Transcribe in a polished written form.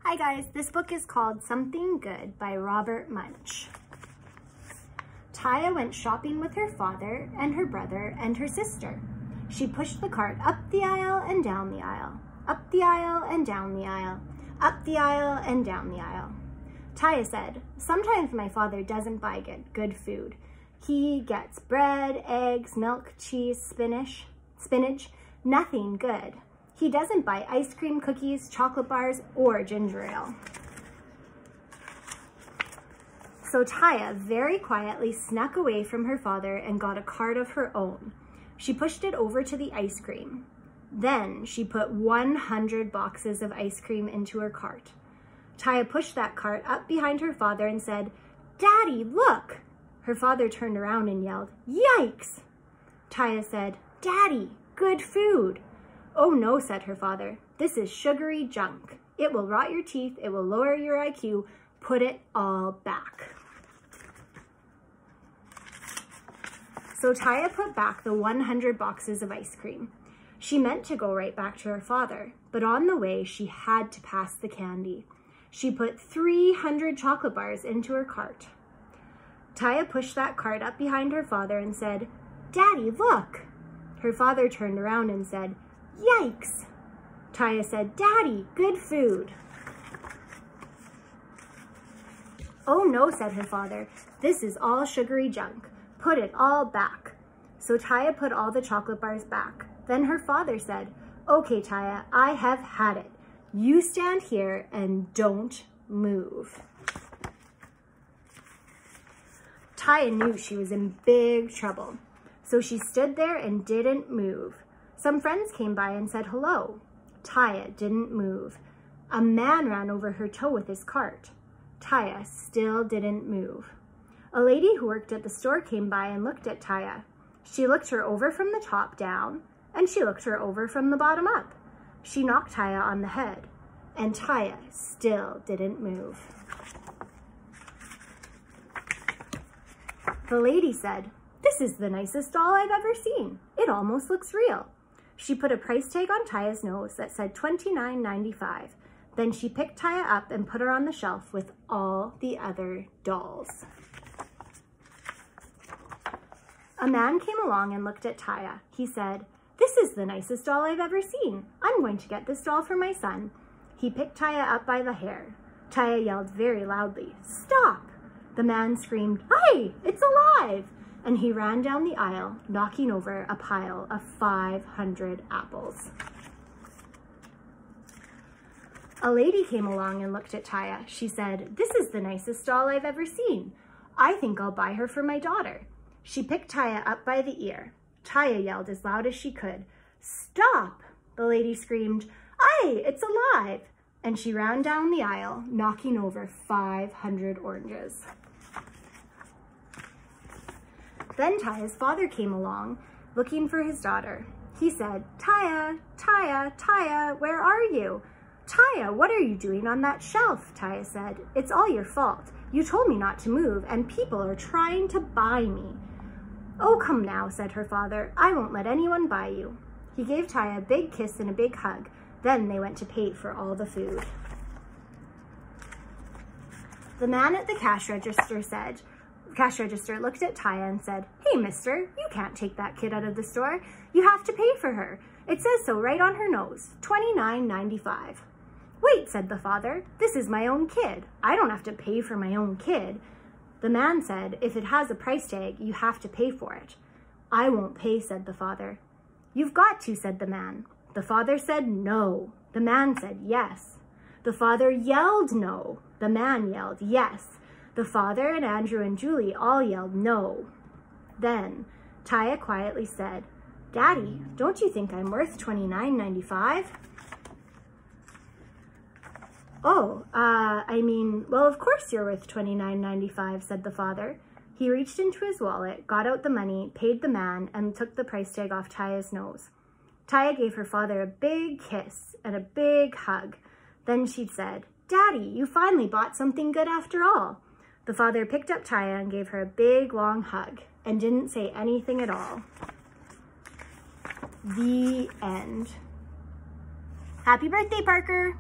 Hi guys, this book is called Something Good by Robert Munsch. Taya went shopping with her father and her brother and her sister. She pushed the cart up the aisle and down the aisle, up the aisle and down the aisle, up the aisle and down the aisle. Taya said, "Sometimes my father doesn't buy good food. He gets bread, eggs, milk, cheese, spinach, nothing good. He doesn't buy ice cream, cookies, chocolate bars, or ginger ale." So Taya very quietly snuck away from her father and got a cart of her own. She pushed it over to the ice cream. Then she put 100 boxes of ice cream into her cart. Taya pushed that cart up behind her father and said, "Daddy, look!" Her father turned around and yelled, "Yikes!" Taya said, "Daddy, good food." "Oh no," said her father. "This is sugary junk. It will rot your teeth. It will lower your IQ. Put it all back." So Taya put back the 100 boxes of ice cream. She meant to go right back to her father, but on the way she had to pass the candy. She put 300 chocolate bars into her cart. Taya pushed that cart up behind her father and said, "Daddy, look!" Her father turned around and said, "Yikes!" Taya said, "Daddy, good food." "Oh no," said her father. "This is all sugary junk. Put it all back." So Taya put all the chocolate bars back. Then her father said, "Okay, Taya, I have had it. You stand here and don't move." Taya knew she was in big trouble, so she stood there and didn't move. Some friends came by and said hello. Taya didn't move. A man ran over her toe with his cart. Taya still didn't move. A lady who worked at the store came by and looked at Taya. She looked her over from the top down, and she looked her over from the bottom up. She knocked Taya on the head, and Taya still didn't move. The lady said, "This is the nicest doll I've ever seen. It almost looks real." She put a price tag on Taya's nose that said $29.95. Then she picked Taya up and put her on the shelf with all the other dolls. A man came along and looked at Taya. He said, "This is the nicest doll I've ever seen. I'm going to get this doll for my son." He picked Taya up by the hair. Taya yelled very loudly, "Stop!" The man screamed, "Hey, it's alive!" And he ran down the aisle, knocking over a pile of 500 apples. A lady came along and looked at Taya. She said, "This is the nicest doll I've ever seen. I think I'll buy her for my daughter." She picked Taya up by the ear. Taya yelled as loud as she could, "Stop!" The lady screamed, "Aye, it's alive!" And she ran down the aisle, knocking over 500 oranges. Then Taya's father came along, looking for his daughter. He said, "Taya, Taya, Taya, where are you?" "Taya, what are you doing on that shelf?" Taya said. "It's all your fault. You told me not to move, and people are trying to buy me." "Oh, come now," said her father. "I won't let anyone buy you." He gave Taya a big kiss and a big hug. Then they went to pay for all the food. The man at the cash register looked at Taya and said, "Hey, mister, you can't take that kid out of the store. You have to pay for her. It says so right on her nose, $29.95. "Wait," said the father, "this is my own kid. I don't have to pay for my own kid." The man said, "If it has a price tag, you have to pay for it." "I won't pay," said the father. "You've got to," said the man. The father said no. The man said yes. The father yelled no. The man yelled yes. The father and Andrew and Julie all yelled no. Then Taya quietly said, "Daddy, don't you think I'm worth $29.95? "Oh, well, of course you're worth $29.95, said the father. He reached into his wallet, got out the money, paid the man, and took the price tag off Taya's nose. Taya gave her father a big kiss and a big hug. Then she said, "Daddy, you finally bought something good after all." The father picked up Taya and gave her a big, long hug and didn't say anything at all. The end. Happy birthday, Parker!